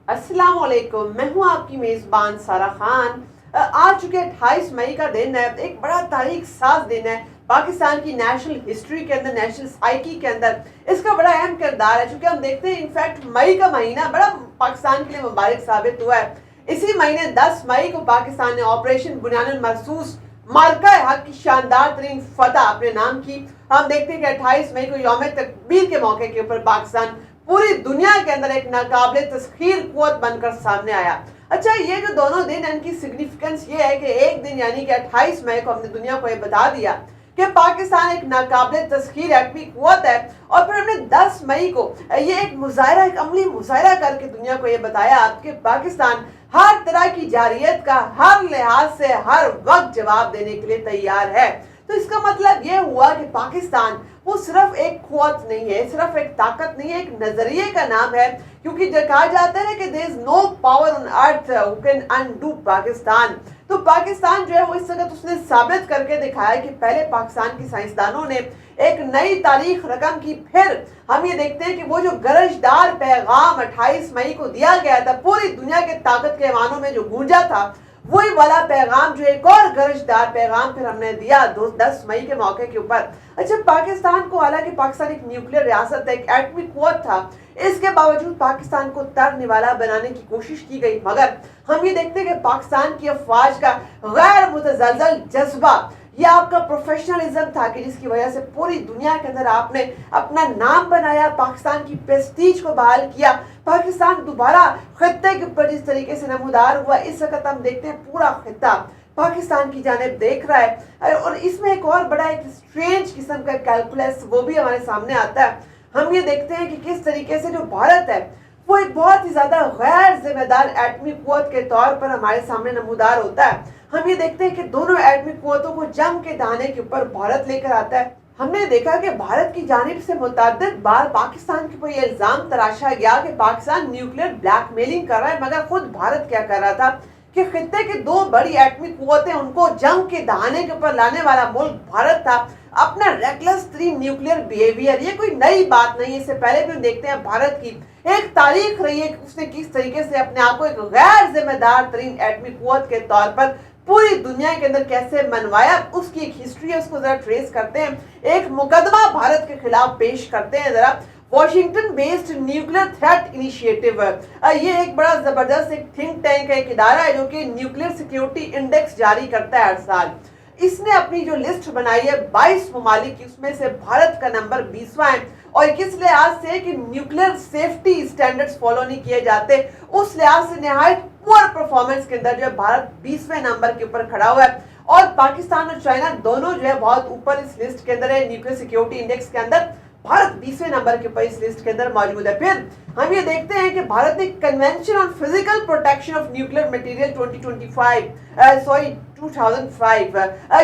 अस्सलाम वालेकुम, मैं हूं आपकी मेज़बान सारा खान। आ चुके 28 मई का दिन है, एक बड़ा तारीख साज दिन है पाकिस्तान की नेशनल हिस्ट्री के अंदर, नेशनल साइकी के अंदर। इसका बड़ा अहम किरदार है, क्योंकि हम देखते हैं इनफैक्ट मई का महीना बड़ा पाकिस्तान के लिए मुबारक साबित हुआ है। इसी महीने 10 मई को पाकिस्तान ने ऑपरेशन बुनियानुल मरसूस मार्का हक की शानदार तरीन फतह अपने नाम की। हम देखते हैं कि 28 मई को यौम तकबीर के मौके के ऊपर पाकिस्तान पूरी दुनिया के अंदर एक नाकाबिले तस्खीर कुव्वत बनकर सामने आया। अच्छा, ये जो दोनों दिन है, इनकी सिग्निफिकेंस ये है कि एक दिन यानी कि 28 मई को हमने दुनिया को ये बता दिया कि पाकिस्तान एक नाकाबिले तस्खीर एटमी कुव्वत है, और फिर हमने 10 मई को ये एक मुजाहरा, एक अमली मुजाहरा करके दुनिया को ये बताया कि पाकिस्तान हर तरह की जारियत का हर लिहाज से हर वक्त जवाब देने के लिए तैयार है। तो इसका मतलब ये हुआ कि पाकिस्तान वो सिर्फ एक कुव्वत नहीं है, सिर्फ एक ताकत नहीं है, एक नजरिए का नाम है। क्योंकि जो कहा जाता है कि there is no power on earth who can undo Pakistan. तो पाकिस्तान जो है वो इस वक्त उसने साबित करके दिखाया कि पहले पाकिस्तान के साइंसदानों ने एक नई तारीख रकम की। फिर हम ये देखते हैं कि वो जो गरजदार पैगाम 28 मई को दिया गया था, पूरी दुनिया के ताकत के ऐवानों में जो गूंजा था, वही वाला पैगाम जो एक और गरजदार पैगाम फिर हमने दिया 10 मई के मौके के ऊपर। अच्छा, पाकिस्तान को, हालांकि पाकिस्तान एक न्यूक्लियर रियासत है, एक एटमी कुव्वत था, इसके बावजूद पाकिस्तान को तरनिवाला बनाने की कोशिश की गई। मगर हम ये देखते हैं कि पाकिस्तान की अफवाज का गैर मुतज़लज़ल जज्बा, ये आपका प्रोफेशनलिज्म था कि जिसकी वजह से पूरी दुनिया के अंदर आपने अपना नाम बनाया, पाकिस्तान की प्रेस्टीज को बहाल किया। पाकिस्तान दोबारा खित्ते के ऊपर जिस तरीके से नमूदार हुआ, इस वक्त हम देखते हैं पूरा खित्ता पाकिस्तान की जानिब देख रहा है। और इसमें एक और बड़ा एक स्ट्रेंज किस्म का कैलकुलस वो भी हमारे सामने आता है। हम ये देखते हैं कि किस तरीके से जो भारत है वो एक बहुत ही ज्यादा गैर जिम्मेदार एटमी कुव्वत के तौर पर हमारे सामने नमूदार होता है। हम ये देखते हैं कि दोनों एटमी कुव्वतों को जंग के दाने के ऊपर भारत लेकर आता है। हमने देखा कि भारत की जानिब से मुतअद्दिद बार पाकिस्तान के ऊपर इल्जाम तराशा गया कि पाकिस्तान न्यूक्लियर ब्लैकमेलिंग कर रहा है। मगर खुद भारत क्या कर रहा था कि खित्ते की दो बड़ी एटमी कुव्वतें, उनको जंग के दहाने के ऊपर लाने वाला मुल्क भारत था। अपना रेकलेस तरीन न्यूक्लियर बिहेवियर, ये कोई नई बात नहीं है, इससे पहले भी देखते हैं भारत की एक तारीख रही है कि उसने किस तरीके से अपने आप को एक गैर जिम्मेदार तरीन एटमी कुव्वत के तौर पर पूरी दुनिया के अंदर कैसे मनवाया। उसकी एक हिस्ट्री है, उसको जरा ट्रेस करते हैं, एक मुकदमा भारत के खिलाफ पेश करते हैं जरा। Washington based nuclear threat initiative, ये एक बड़ा जबरदस्त एक थिंक टैंक है, एक इदारा है जो कि न्यूक्लियर सिक्योरिटी इंडेक्स जारी करता है हर साल। इसने अपनी जो लिस्ट बनाई है 22 ममालिक की, उसमें से भारत का नंबर 20वां है। और किस लिहाज से कि न्यूक्लियर सेफ्टी स्टैंडर्ड्स फॉलो नहीं किए जाते, उस लिहाज से निहायत पुअर परफॉर्मेंस के अंदर जो है भारत 20वें नंबर के ऊपर खड़ा हुआ है। और पाकिस्तान और चाइना दोनों जो है बहुत ऊपर इस लिस्ट के अंदर है, न्यूक्लियर सिक्योरिटी इंडेक्स के अंदर। भारत 20वें नंबर के ऊपर इस लिस्ट के अंदर मौजूद है। फिर हम ये देखते हैं कि भारत ने convention on physical protection of nuclear material 2005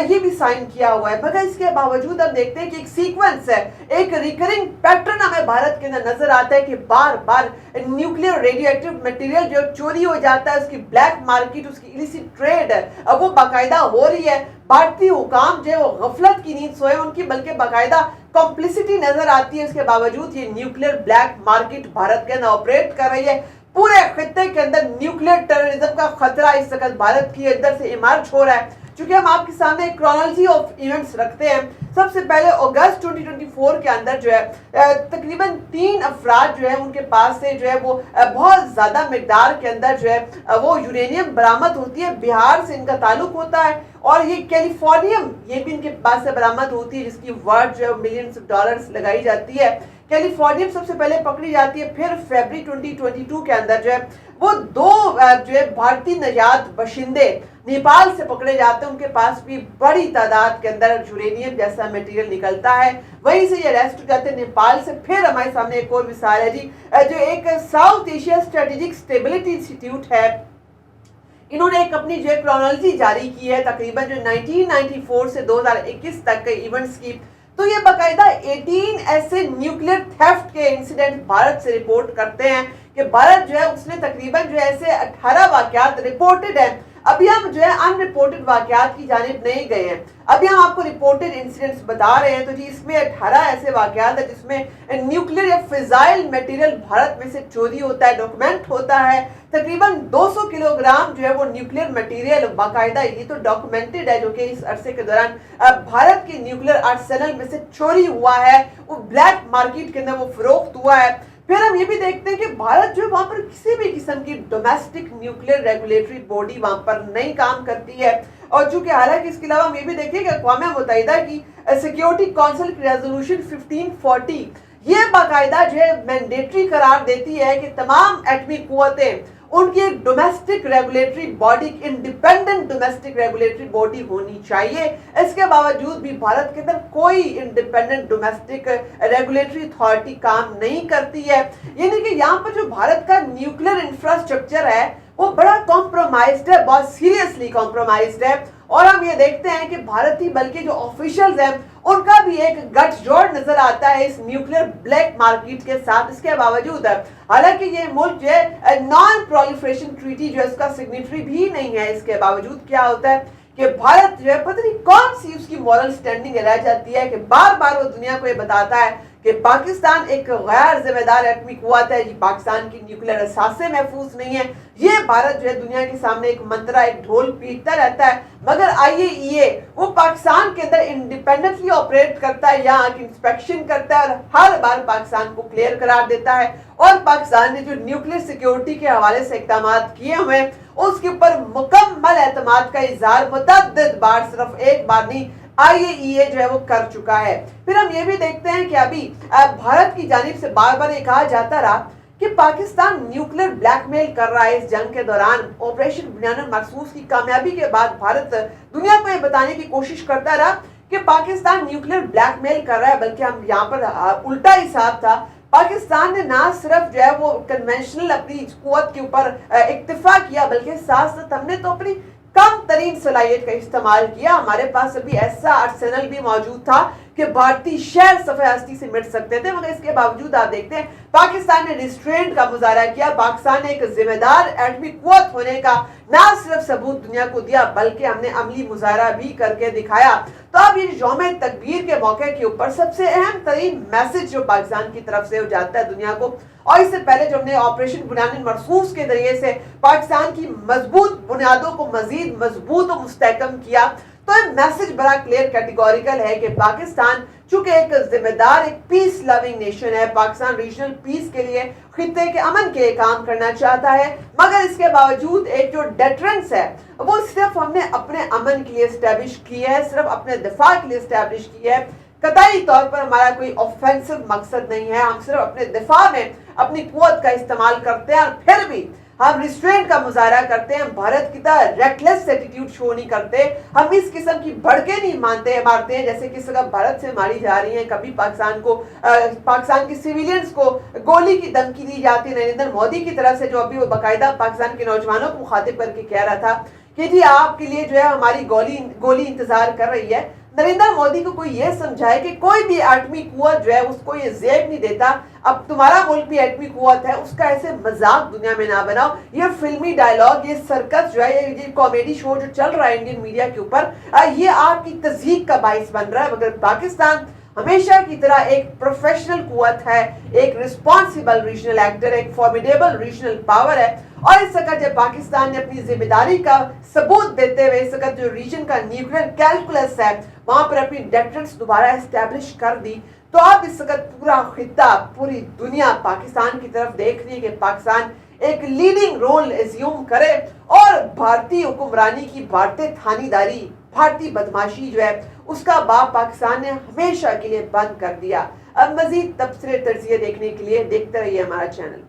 ये भी साइन किया हुआ है। मगर इसके बावजूद हम देखते हैं कि एक सीक्वेंस है, एक रिकरिंग पैटर्न हमें भारत के अंदर नजर आता है कि बार बार न्यूक्लियर रेडियो एक्टिव मटेरियल जो चोरी हो जाता है, उसकी ब्लैक मार्केट, उसकी इलिसिट ट्रेड वो बाकायदा हो रही है। भारतीय हुकाम जो है वो गफलत की नींद सोए उनकी, बल्कि बाकायदा कॉम्प्लिसिटी नजर आती है। उसके बावजूद ये न्यूक्लियर ब्लैक मार्केट भारत के अंदर ऑपरेट कर रही है। पूरे खित्ते के अंदर न्यूक्लियर टेररिज्म का खतरा इस वक्त भारत की अंदर से इमर्ज हो रहा है। चूंकि हम आपके सामने एक क्रोनोलॉजी ऑफ इवेंट्स रखते हैं, सबसे पहले अगस्त 2024 के अंदर जो है तकरीबन 3 अफराद जो है उनके पास से जो है वो बहुत ज्यादा मिकदार के अंदर जो है वो यूरेनियम बरामद होती है। बिहार से इनका ताल्लुक होता है, और ये कैलिफोर्नियम ये भी इनके पास से बरामद होती है, जिसकी वर्थ जो है मिलियंस ऑफ डॉलर्स लगाई जाती है। कैलिफोर्नियम सबसे पहले पकड़ी जाती है। फिर फरवरी 2022 के अंदर जो है वो 2 जो है भारतीय नजात बशिंदे नेपाल से पकड़े जाते हैं। उनके पास भी बड़ी तादाद के अंदर यूरेनियम जैसा मटेरियल निकलता है, वहीं से ये अरेस्ट हो जाते हैं नेपाल से। फिर हमारे सामने एक और मिसाल है जी, जो एक south Asia strategic stability institute है, इन्होंने एक अपनी जो है क्रोनोलॉजी जारी की है तकरीबन जो 1994 से 2021 तक के इवेंट्स की। तो ये बाकायदा 18 ऐसे न्यूक्लियर थेफ्ट के इंसिडेंट भारत से रिपोर्ट करते हैं कि भारत जो है उसने तकरीबन जो ऐसे 18 वाकयात रिपोर्टेड है अभी हम जो है अनरिपोर्टेड वाकयात की जानिब नहीं गए हैं, अभी हम आपको रिपोर्टेड इंसिडेंट्स बता रहे हैं। तो जी इसमें 18 ऐसे वाकयात है जिसमें न्यूक्लियर या फिजाइल मटेरियल भारत में से चोरी होता है, डॉक्यूमेंट होता है। तकरीबन 200 किलोग्राम जो है वो न्यूक्लियर मटेरियल बाकायदा, ये तो डॉक्यूमेंटेड है, जो कि इस अरसे के दौरान भारत के न्यूक्लियर आर्सेनल में से चोरी हुआ है, वो ब्लैक मार्केट के अंदर वो फरोख्त हुआ है। फिर हम ये भी देखते हैं कि भारत जो वहां पर किसी भी किस्म की डोमेस्टिक न्यूक्लियर रेगुलेटरी बॉडी वहां पर नहीं काम करती है। और चूंकि हालांकि इसके अलावा हम ये भी देखें कि अक़वाम मुत्तहिदा की सिक्योरिटी काउंसिल की रेजोल्यूशन 1540 ये बाकायदा जो है मैंडेटरी करार देती है कि तमाम एटमी कुव्वतें उनकी एक domestic regulatory body, independent domestic regulatory body होनी चाहिए। इसके बावजूद भी भारत के अंदर कोई इंडिपेंडेंट डोमेस्टिक रेगुलेटरी अथॉरिटी काम नहीं करती है। यानी कि यहाँ पर जो भारत का न्यूक्लियर इंफ्रास्ट्रक्चर है वो बड़ा कॉम्प्रोमाइज्ड है, बहुत सीरियसली कॉम्प्रोमाइज्ड है। और हम ये देखते हैं कि भारत ही बल्कि जो ऑफिशियल्स हैं उनका भी एक गठजोड़ नजर आता है इस न्यूक्लियर ब्लैक मार्केट के साथ। इसके बावजूद हालांकि ये मुल्क जो है नॉन प्रोलिफरेशन ट्रीटी जो है उसका सिग्नेटरी भी नहीं है, इसके बावजूद क्या होता है कि भारत जो है पता नहीं कौन सी उसकी मॉरल स्टैंडिंग रह जाती है कि बार बार वो दुनिया को ये बताता है कि पाकिस्तान एक गैर जिम्मेदार एटमी कुव्वत है, पाकिस्तान की न्यूक्लियर असासे महफूज नहीं है। ये भारत जो है दुनिया के सामने एक मंत्रा, एक ढोल पीटता रहता है, मगर IAEA वो पाकिस्तान के अंदर इंडिपेंडेंटली ऑपरेट करता है, यहाँ की इंस्पेक्शन करता है और हर बार पाकिस्तान को क्लियर करार देता है। और पाकिस्तान ने जो न्यूक्लियर सिक्योरिटी के हवाले से इक़दाम किए हुए हैं उसके ऊपर मुकम्मल एतमाद का इजहार मुतअद्दिद बार, सिर्फ एक बार नहीं, IAEA जो है वो कर चुका है। फिर हम ये भी देखते हैं कि अभी भारत की जानिब से बार बार ये कहा जाता रहा कि पाकिस्तान न्यूक्लियर ब्लैकमेल कर रहा है। इस जंग के दौरान ऑपरेशन बुनियानुल मरसूस की कामयाबी के बाद भारत दुनिया को ये बताने की कोशिश करता रहा कि पाकिस्तान न्यूक्लियर ब्लैकमेल कर रहा है, बल्कि हम यहाँ पर उल्टा हिसाब था। पाकिस्तान ने ना सिर्फ जो है वो कन्वेंशनल अपनी कुव्वत के ऊपर इक्तिफा किया, बल्कि साथ साथ हमने तो अपनी कम तरीन सलाहियत का इस्तेमाल किया। हमारे पास अभी ऐसा आर्सेनल भी मौजूद था कि भारतीय शहर सफ़े हस्ती से मिट सकते थे, मगर इसके बावजूद आप देखते हैं पाकिस्तान ने रिस्ट्रेंट का मुजाहरा किया। पाकिस्तान ने एक जिम्मेदार एटमी कुव्वत होने का ना सिर्फ सबूत दुनिया को दिया, बल्कि हमने अमली मुजाहरा भी करके दिखाया। तो अब ये यौम तकबीर के मौके के ऊपर सबसे अहम तरीन मैसेज जो पाकिस्तान की तरफ से हो जाता है दुनिया को, और इससे पहले जो हमने ऑपरेशन बुनियानुल मरसूस के जरिए से पाकिस्तान की मजबूत बुनियादों को मजीद मजबूत और मुस्तहकम किया, तो ये मैसेज बड़ा क्लियर कैटेगोरिकल है कि पाकिस्तान चूंकि एक जिम्मेदार, एक पीस लविंग नेशन है, पाकिस्तान रीजनल पीस के लिए, खित्ते के अमन के लिए काम करना चाहता है, मगर इसके बावजूद एक जो डेटरेंस है वो सिर्फ हमने अपने अमन के लिए इस्टेब्लिश की है, सिर्फ अपने दिफा के लिए इस्टेब्लिश की है। कतई तौर पर हमारा कोई ऑफेंसिव मकसद नहीं है, हम सिर्फ अपने दिफा में अपनी कुव्वत का इस्तेमाल करते हैं और फिर भी हम रिस्ट्रेंट का मुजाहरा करते हैं। भारत की तरह रेकलेस एटीट्यूड शो नहीं करते, हम इस किस्म की भड़के नहीं मारते हैं जैसे कि इस वक्त भारत से मारी जा रही है। कभी पाकिस्तान के सिविलियंस को गोली की धमकी दी जाती है नरेंद्र मोदी की तरफ से, जो अभी वो बाकायदा पाकिस्तान के नौजवानों को मुखातिब करके कह रहा था कि जी आपके लिए जो है हमारी गोली इंतजार कर रही है। नरेंद्र मोदी को कोई ये समझाए कि कोई भी एटमी कुव्वत जो है उसको ये जेब नहीं देता, अब तुम्हारा मुल्क भी एटमी कुव्वत है, उसका ऐसे मजाक दुनिया में ना बनाओ। ये फिल्मी डायलॉग, ये सर्कस जो है, ये कॉमेडी शो जो चल रहा है इंडियन मीडिया के ऊपर, ये आपकी तज़हीक का बाइस बन रहा है। मगर पाकिस्तान हमेशा की तरह एक प्रोफेशनल कुव्वत है, एक रिस्पॉन्सिबल रीजनल एक्टर, एक फॉर्मिडेबल रीजनल पावर है। और इस वक्त जब पाकिस्तान ने अपनी जिम्मेदारी का सबूत देते हुए इस वक्त जो रीजन का न्यूक्लियर कैलकुलस है वहां पर अपनी डेटरेंस दोबारा एस्टेब्लिश कर दी, तो अब इस वक्त पूरा खित्ता, पूरी दुनिया पाकिस्तान की तरफ देख रही है कि पाकिस्तान एक लीडिंग रोल एज्यूम करे और भारतीय हुक्मरानी की, भारतीय थानीदारी, भारतीय बदमाशी जो है उसका बाप पाकिस्तान ने हमेशा के लिए बंद कर दिया। अब मजीद तबसरे तर्जिए देखने के लिए देखते रहिए हमारा चैनल।